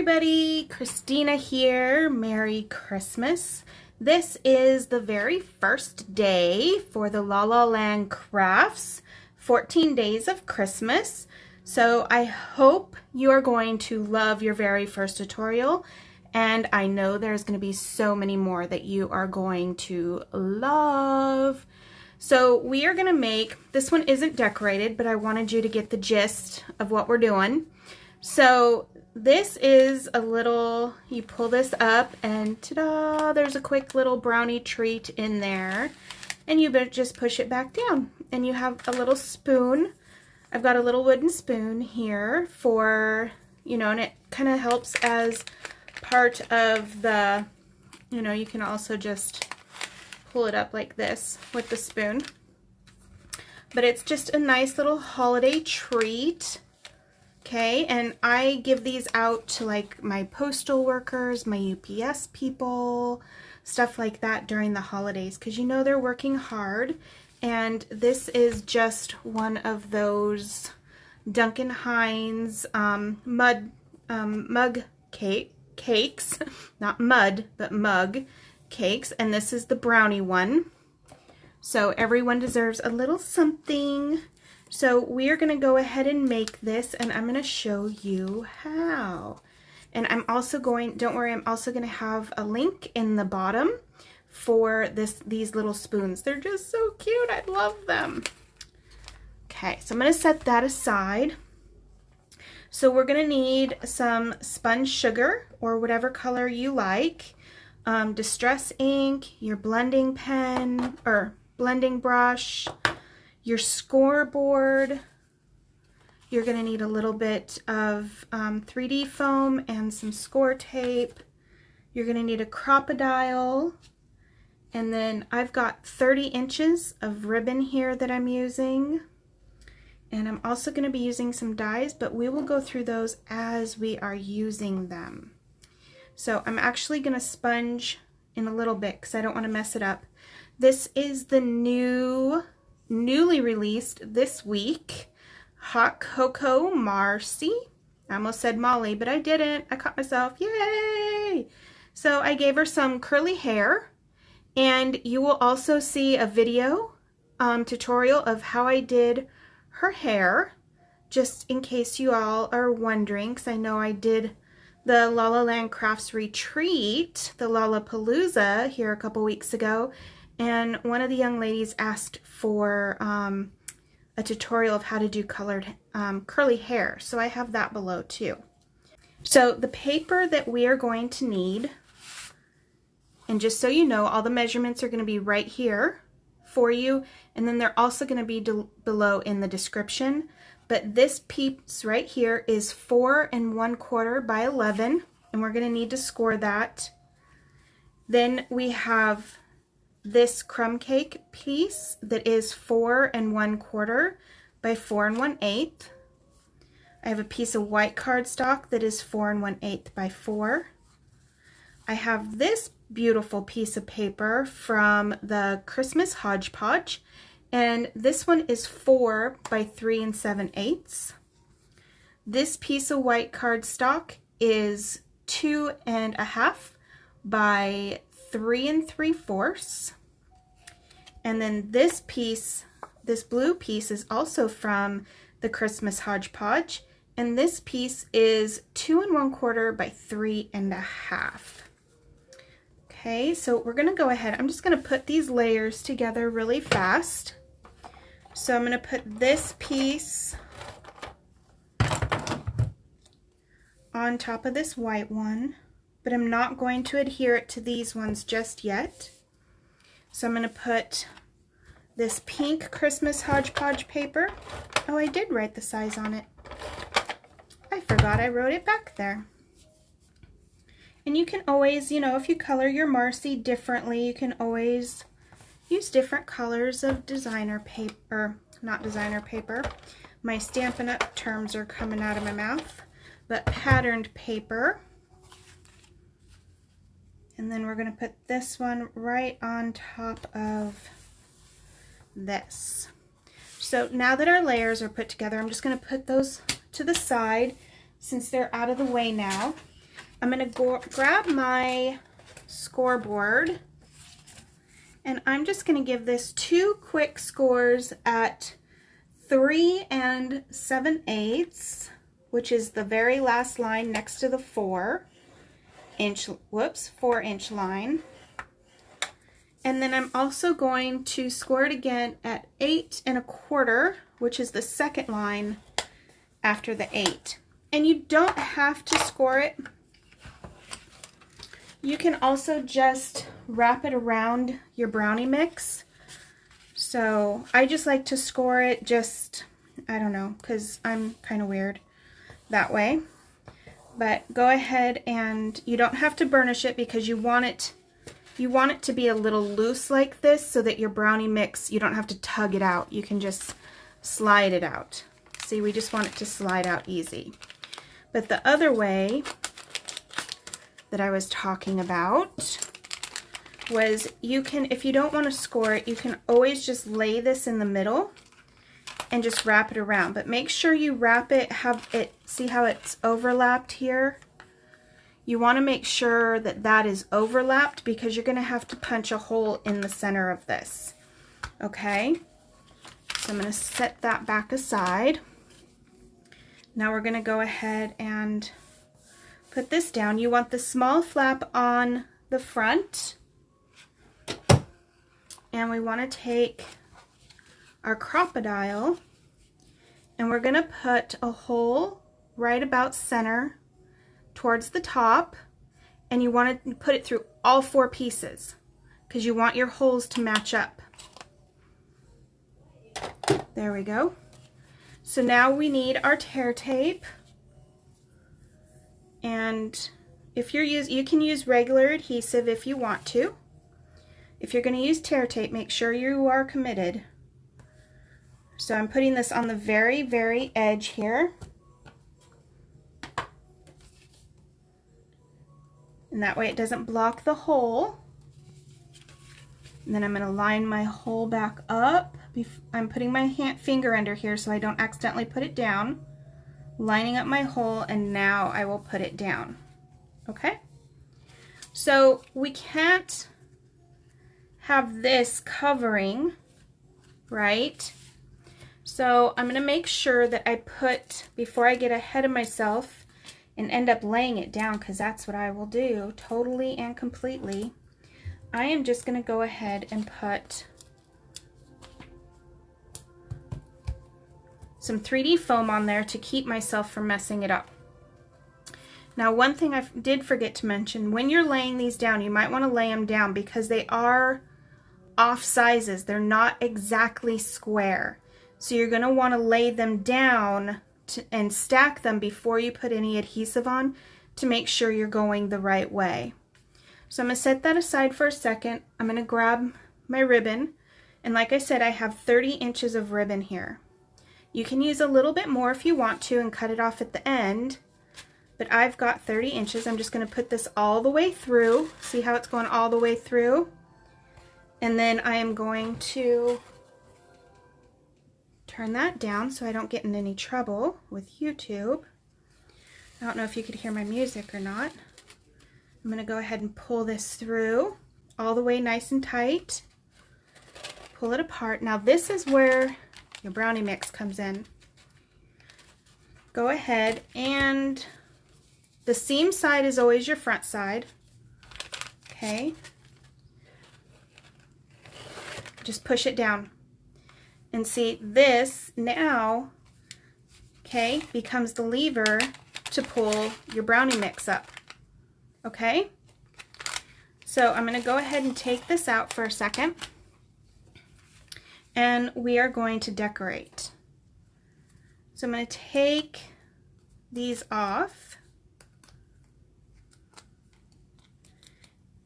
everybody, Christina here. Merry Christmas. This is the very first day for the La La Land Crafts 14 Days of Christmas. So I hope you are going to love your very first tutorial, and I know there's going to be so many more that you are going to love. So we are going to make, this one isn't decorated, but I wanted you to get the gist of what we're doing. So this is a little, you pull this up and ta-da, there's a quick little brownie treat in there. And you just push it back down and you have a little spoon. I've got a little wooden spoon here for, and it kind of helps as part of the, you can also just pull it up like this with the spoon. But it's just a nice little holiday treat. Okay, and I give these out to like my postal workers, my UPS people, stuff like that during the holidays, because they're working hard. And this is just one of those Duncan Hines mug cakes, not mud, but mug cakes. And this is the brownie one. So everyone deserves a little something. So we are going to go ahead and make this, and I'm going to show you how. And I'm also going, don't worry, I'm also going to have a link in the bottom for these little spoons. They're just so cute. I love them. Okay, so I'm going to set that aside. So we're going to need some sponge sugar or whatever color you like, distress ink, your blending pen or blending brush, your scoreboard. You're going to need a little bit of 3D foam and some score tape. You're going to need a crocodile. And then I've got 30 inches of ribbon here that I'm using. And I'm also going to be using some dies, but we will go through those as we are using them. So I'm actually going to sponge in a little bit because I don't want to mess it up. This is the newly released this week Hot Cocoa Marci. I almost said Molly, but I didn't. I caught myself. Yay! So I gave her some curly hair, and you will also see a video tutorial of how I did her hair, just in case you all are wondering, because I know I did the La La Land Crafts Retreat, the Lollapalooza, here a couple weeks ago. And one of the young ladies asked for a tutorial of how to do colored curly hair. So I have that below too. So the paper that we are going to need, and just so you know, all the measurements are going to be right here for you. And then they're also going to be below in the description. But this piece right here is 4 1/4 by 11. And we're going to need to score that. Then we have this crumb cake piece that is 4 1/4 by 4 1/8. I have a piece of white cardstock that is 4 1/8 by 4. I have this beautiful piece of paper from the Christmas Hodgepodge, and this one is 4 by 3 7/8. This piece of white cardstock is 2 1/2 by 3 3/4. And then this piece, this blue piece, is also from the Christmas Hodgepodge, and this piece is 2 1/4 by 3 1/2. Okay, so we're going to go ahead. I'm just going to put these layers together really fast. So I'm going to put this piece on top of this white one, but I'm not going to adhere it to these ones just yet. So I'm going to put this pink Christmas Hodgepodge paper. Oh, I did write the size on it. I forgot I wrote it back there. And you can always, if you color your Marci differently, you can always use different colors of designer paper, not designer paper. My Stampin' Up! Terms are coming out of my mouth, but patterned paper. And then we're going to put this one right on top of this. So now that our layers are put together, I'm just going to put those to the side since they're out of the way now. I'm going to grab my scoreboard, and I'm just going to give this 2 quick scores at 3 7/8, which is the very last line next to the 4-inch line. And then I'm also going to score it again at 8 1/4, which is the second line after the 8. And you don't have to score it. You can also just wrap it around your brownie mix. So I just like to score it just, I don't know, because I'm kind of weird that way. But go ahead, and you don't have to burnish it because you want it to be a little loose like this so that your brownie mix, you don't have to tug it out. You can just slide it out. See, we just want it to slide out easy. But the other way that I was talking about was you can, if you don't want to score it, you can always just lay this in the middle and just wrap it around. But make sure you wrap it, see how it's overlapped here? You want to make sure that that is overlapped because you're going to have to punch a hole in the center of this. Okay? So I'm going to set that back aside. Now we're going to go ahead and put this down. You want the small flap on the front. And we want to take our crocodile, and we're going to put a hole right about center towards the top, and you want to put it through all 4 pieces because you want your holes to match up. There we go. So now we need our tear tape, and if you can use regular adhesive if you want to. If you're going to use tear tape, make sure you are committed. So I'm putting this on the very, very edge here. And that way it doesn't block the hole. And then I'm going to line my hole back up. I'm putting my finger under here so I don't accidentally put it down. Lining up my hole, and now I will put it down. Okay? So we can't have this covering, right? So I'm going to make sure that I put, before I get ahead of myself and end up laying it down, because that's what I will do totally and completely, I am just going to go ahead and put some 3D foam on there to keep myself from messing it up. Now, one thing I did forget to mention, when you're laying these down, you might want to lay them down because they are off sizes. They're not exactly square. So you're going to want to lay them down and stack them before you put any adhesive on to make sure you're going the right way. So I'm going to set that aside for a second. I'm going to grab my ribbon, and like I said, I have 30 inches of ribbon here. You can use a little bit more if you want to and cut it off at the end, but I've got 30 inches. I'm just going to put this all the way through. See how it's going all the way through? And then I am going to turn that down so I don't get in any trouble with YouTube. I don't know if you could hear my music or not. I'm going to go ahead and pull this through all the way nice and tight. Pull it apart. Now this is where your brownie mix comes in. Go ahead, and the seam side is always your front side. Okay. Just push it down. And see, this now, okay, becomes the lever to pull your brownie mix up. Okay? So I'm going to go ahead and take this out for a second. And we are going to decorate. So I'm going to take these off.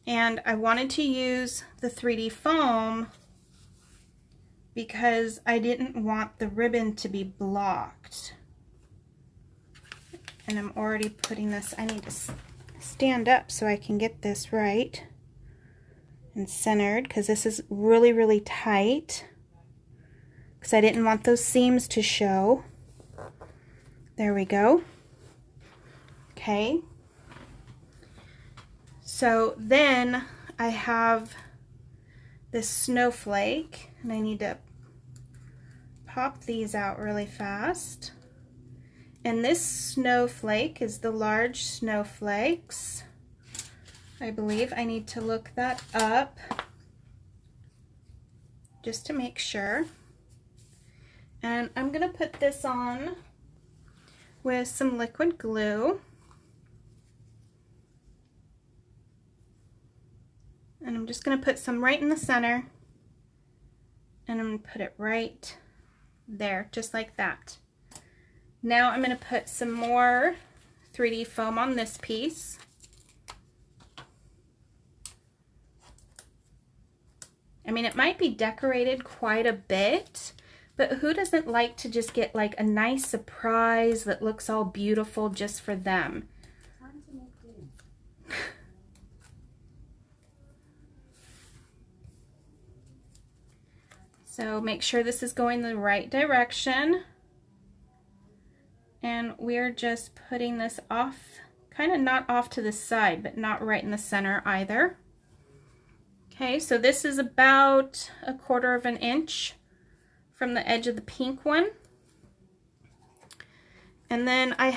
And I wanted to use the 3D foam because I didn't want the ribbon to be blocked. And I'm already putting this, I need to stand up so I can get this right and centered, because this is really, really tight, because I didn't want those seams to show. There we go. Okay. So then I have this snowflake, and I need to pop these out really fast. And this snowflake is the large snowflakes. I believe I need to look that up just to make sure. And I'm gonna put this on with some liquid glue. And I'm just gonna put some right in the center, and I'm gonna put it right there, just like that. Now I'm gonna put some more 3D foam on this piece. I mean, it might be decorated quite a bit, but who doesn't like to just get like a nice surprise that looks all beautiful just for them? So make sure this is going the right direction. And we're just putting this off, kind of not off to the side, but not right in the center either. Okay, so this is about 1/4 of an inch from the edge of the pink one. And then I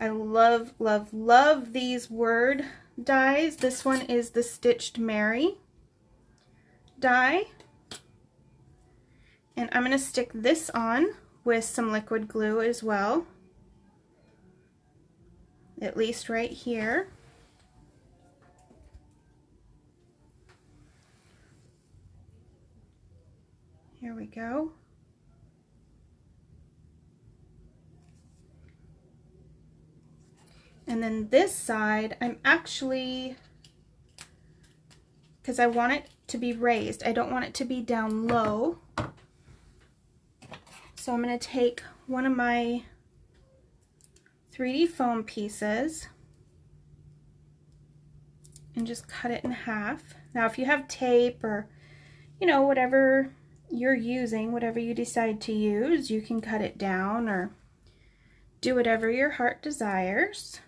love, love, love these word dies. This one is the Stitched Mary die. And I'm going to stick this on with some liquid glue as well, at least right here. Here we go. And then this side, I'm actually, because I want it to be raised, I don't want it to be down low. So I'm going to take one of my 3D foam pieces and just cut it in half. Now if you have tape or, you know, whatever you're using, whatever you decide to use, you can cut it down or do whatever your heart desires.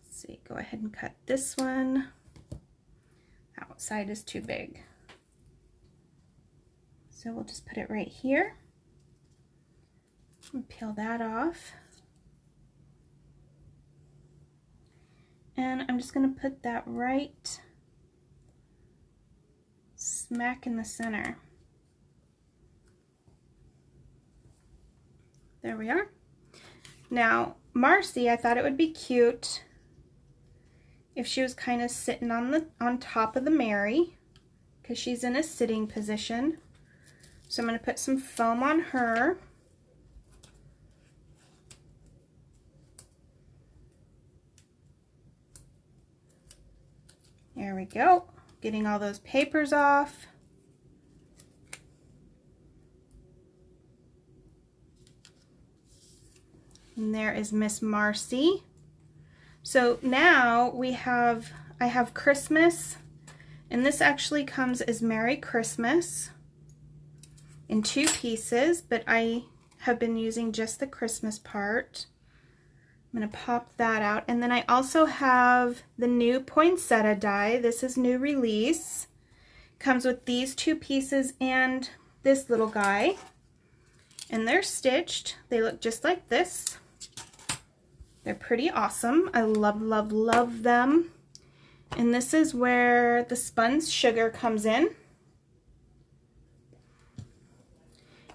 Let's see, go ahead and cut this one. That side is too big. So we'll just put it right here and peel that off. And I'm just going to put that right smack in the center. There we are. Now, Marci, I thought it would be cute if she was kind of sitting on top of the Mary, because she's in a sitting position. So I'm going to put some foam on her. There we go. Getting all those papers off. And there is Miss Marci. So now I have Christmas, and this actually comes as Merry Christmas in 2 pieces, but I have been using just the Christmas part. I'm going to pop that out. And then I also have the new Poinsettia Die. This is new release. Comes with these 2 pieces and this little guy. And they're stitched. They look just like this. They're pretty awesome. I love, love, love them. And this is where the spun sugar comes in.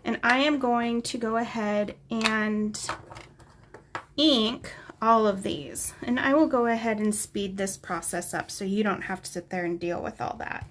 And I am going to go ahead and ink all of these. And I will go ahead and speed this process up so you don't have to sit there and deal with all that.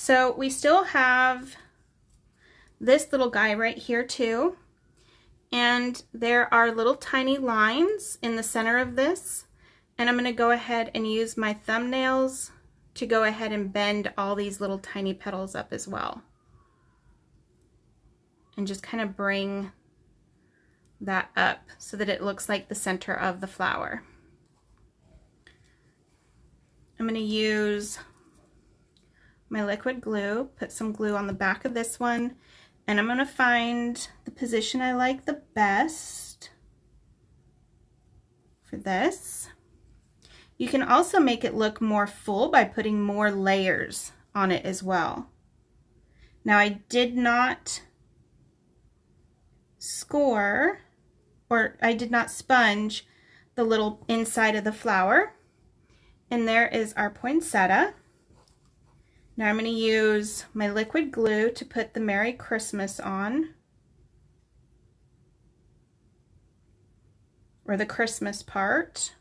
So we still have this little guy right here too. And there are little tiny lines in the center of this. And I'm going to go ahead and use my thumbnails to go ahead and bend all these little tiny petals up as well. And just kind of bring that up so that it looks like the center of the flower. I'm going to use my liquid glue, put some glue on the back of this one, and I'm going to find the position I like the best for this. You can also make it look more full by putting more layers on it as well. Now I did not score, or I did not sponge the little inside of the flower. And there is our poinsettia. Now I'm going to use my liquid glue to put the Merry Christmas on, or the Christmas part.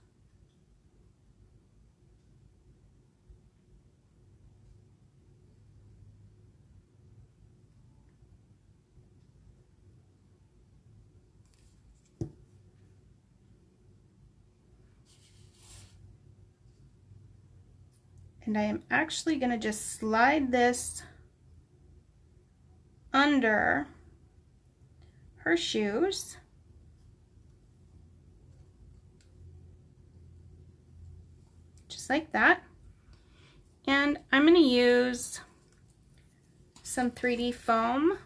And I am actually going to just slide this under her shoes. Just like that. And I'm going to use some 3D foam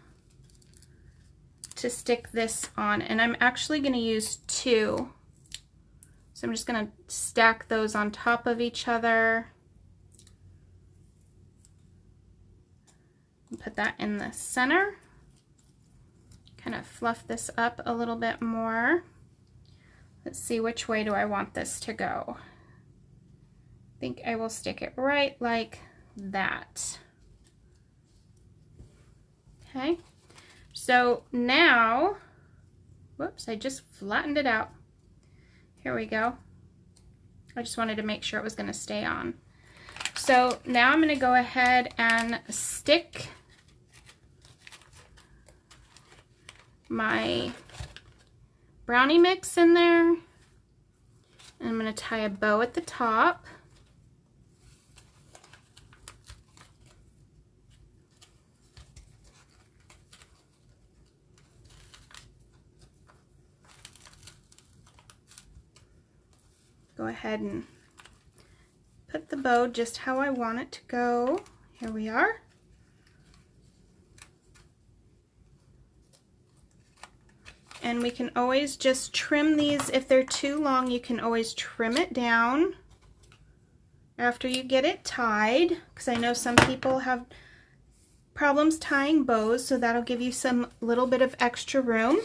to stick this on. And I'm actually going to use 2. So I'm just going to stack those on top of each other. Put that in the center. Kind of fluff this up a little bit more. Let's see, which way do I want this to go? I think I will stick it right like that. Okay, so now, whoops, I just flattened it out. Here we go. I just wanted to make sure it was going to stay on. So now I'm going to go ahead and stick my brownie mix in there. And I'm going to tie a bow at the top. Go ahead and put the bow just how I want it to go. Here we are. And we can always just trim these. If they're too long, you can always trim it down after you get it tied, because I know some people have problems tying bows, so that'll give you some little bit of extra room.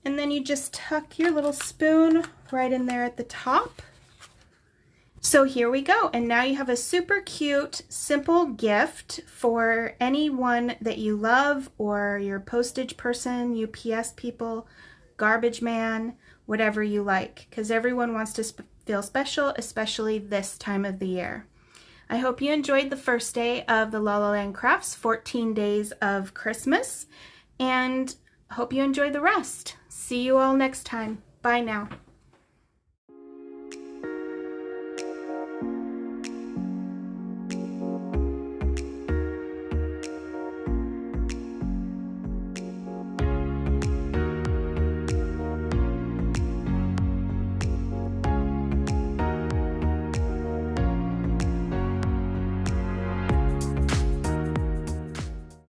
And then you just tuck your little spoon right in there at the top. So here we go, and now you have a super cute, simple gift for anyone that you love, or your postage person, UPS people, garbage man, whatever you like, because everyone wants to feel special, especially this time of the year. I hope you enjoyed the first day of the La La Land Crafts 14 days of Christmas, and hope you enjoy the rest. See you all next time. Bye now.